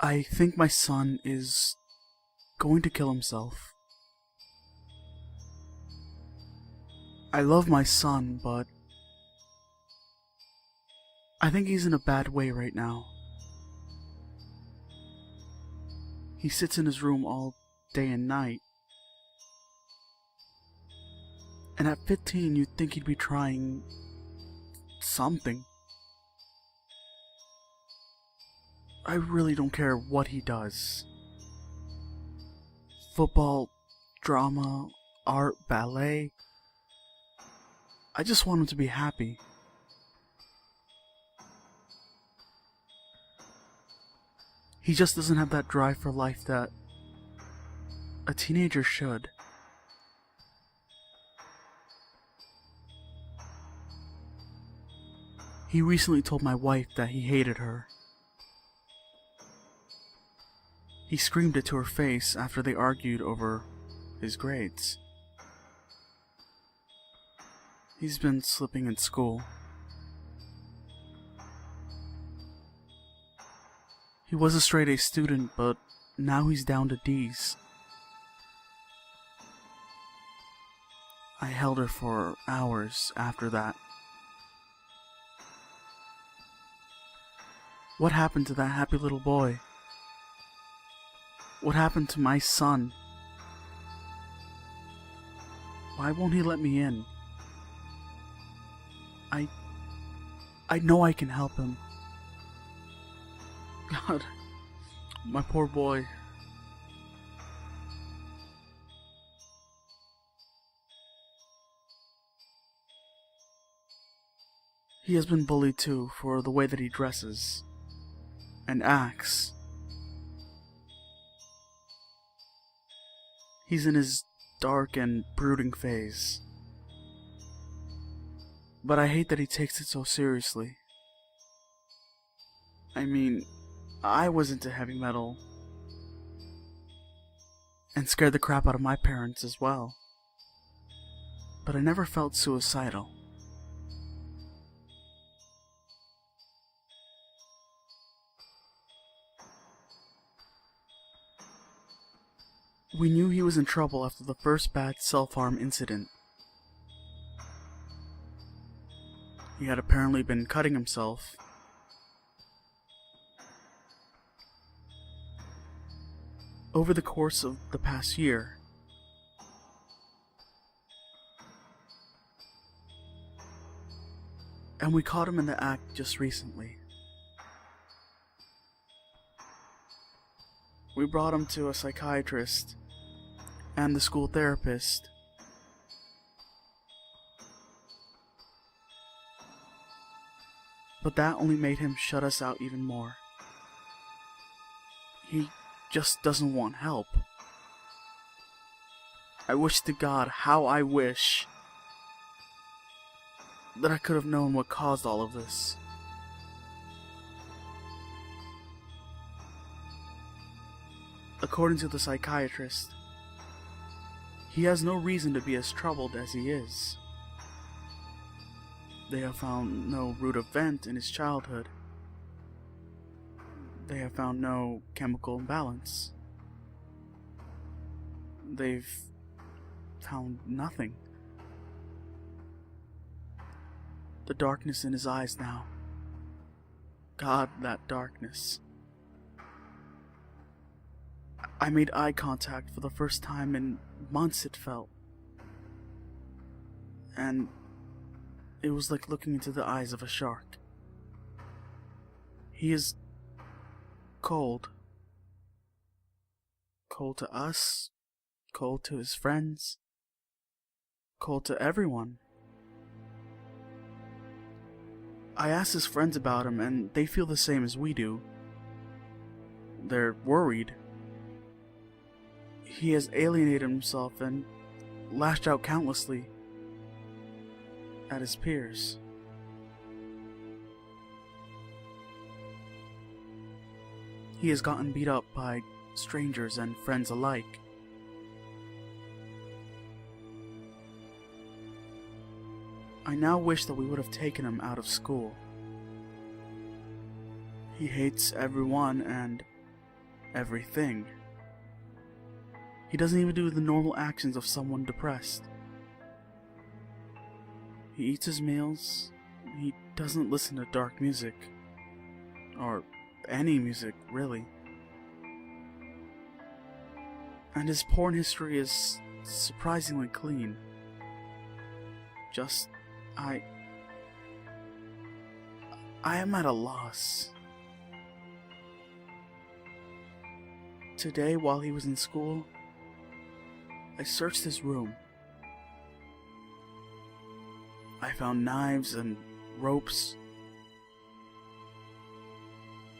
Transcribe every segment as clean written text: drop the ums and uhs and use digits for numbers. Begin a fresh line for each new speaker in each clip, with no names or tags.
I think my son is going to kill himself. I love my son, but I think he's in a bad way right now. He sits in his room all day and night. And at 15, you'd think he'd be trying something. I really don't care what he does. Football, drama, art, ballet. I just want him to be happy. He just doesn't have that drive for life that a teenager should. He recently told my wife that he hated her. He screamed it to her face after they argued over his grades. He's been slipping in school. He was a straight A student, but now he's down to D's. I held her for hours after that. What happened to that happy little boy? What happened to my son? Why won't he let me in? I know I can help him. God, my poor boy. He has been bullied too for the way that he dresses and acts. He's in his dark and brooding phase. But I hate that he takes it so seriously. I mean, I was into heavy metal and scared the crap out of my parents as well. But I never felt suicidal. We knew he was in trouble after the first bad self-harm incident. He had apparently been cutting himself. Over the course of the past year. And we caught him in the act just recently. We brought him to a psychiatrist and the school therapist. But that only made him shut us out even more. He just doesn't want help. I wish to God, how I wish, that I could have known what caused all of this. According to the psychiatrist, he has no reason to be as troubled as he is. They have found no root event in his childhood. They have found no chemical imbalance. They've found nothing. The darkness in his eyes now. God, that darkness. I made eye contact for the first time in months, it felt. And it was like looking into the eyes of a shark. He is cold. Cold to us, cold to his friends, cold to everyone. I asked his friends about him, and they feel the same as we do. They're worried. He has alienated himself and lashed out countlessly at his peers. He has gotten beat up by strangers and friends alike. I now wish that we would have taken him out of school. He hates everyone and everything. He doesn't even do the normal actions of someone depressed. He eats his meals. He doesn't listen to dark music. Or any music, really. And his porn history is surprisingly clean. I am at a loss. Today, while he was in school, I searched his room. I found knives and ropes,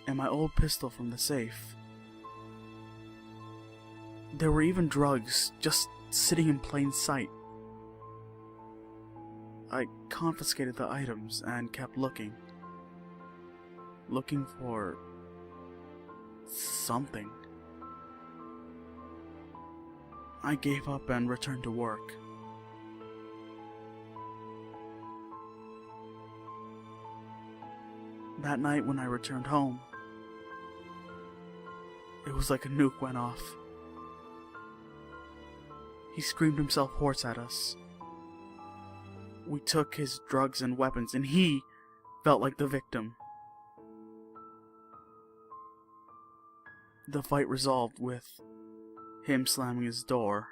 and my old pistol from the safe. There were even drugs just sitting in plain sight. I confiscated the items and kept looking for something. I gave up and returned to work. That night when I returned home, it was like a nuke went off. He screamed himself hoarse at us. We took his drugs and weapons, and he felt like the victim. The fight resolved with him slamming his door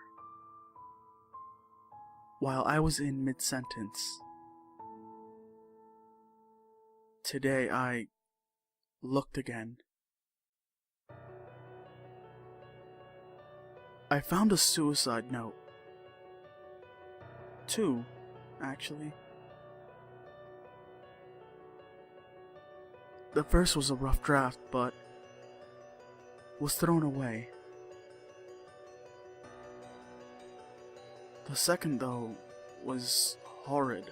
while I was in mid-sentence. Today I looked again. I found a suicide note. 2, actually. The first was a rough draft, but was thrown away. The second, though, was horrid.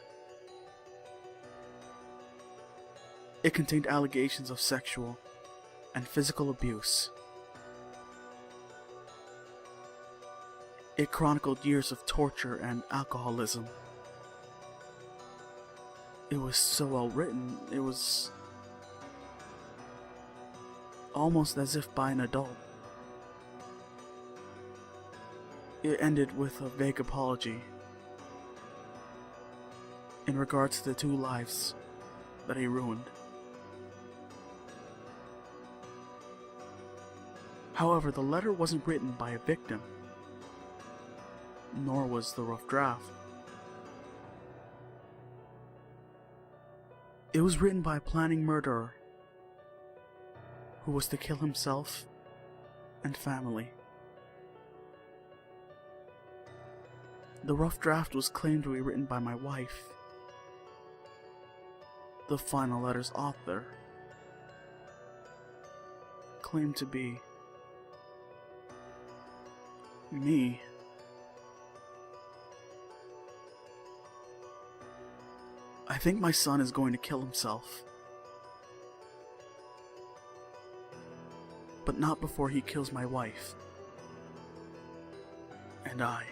It contained allegations of sexual and physical abuse. It chronicled years of torture and alcoholism. It was so well written, it was almost as if by an adult. It ended with a vague apology in regards to the 2 lives that he ruined. However, the letter wasn't written by a victim, nor was the rough draft. It was written by a planning murderer who was to kill himself and family. The rough draft was claimed to be written by my wife, the final letter's author claimed to be me. I think my son is going to kill himself. But not before he kills my wife. And I.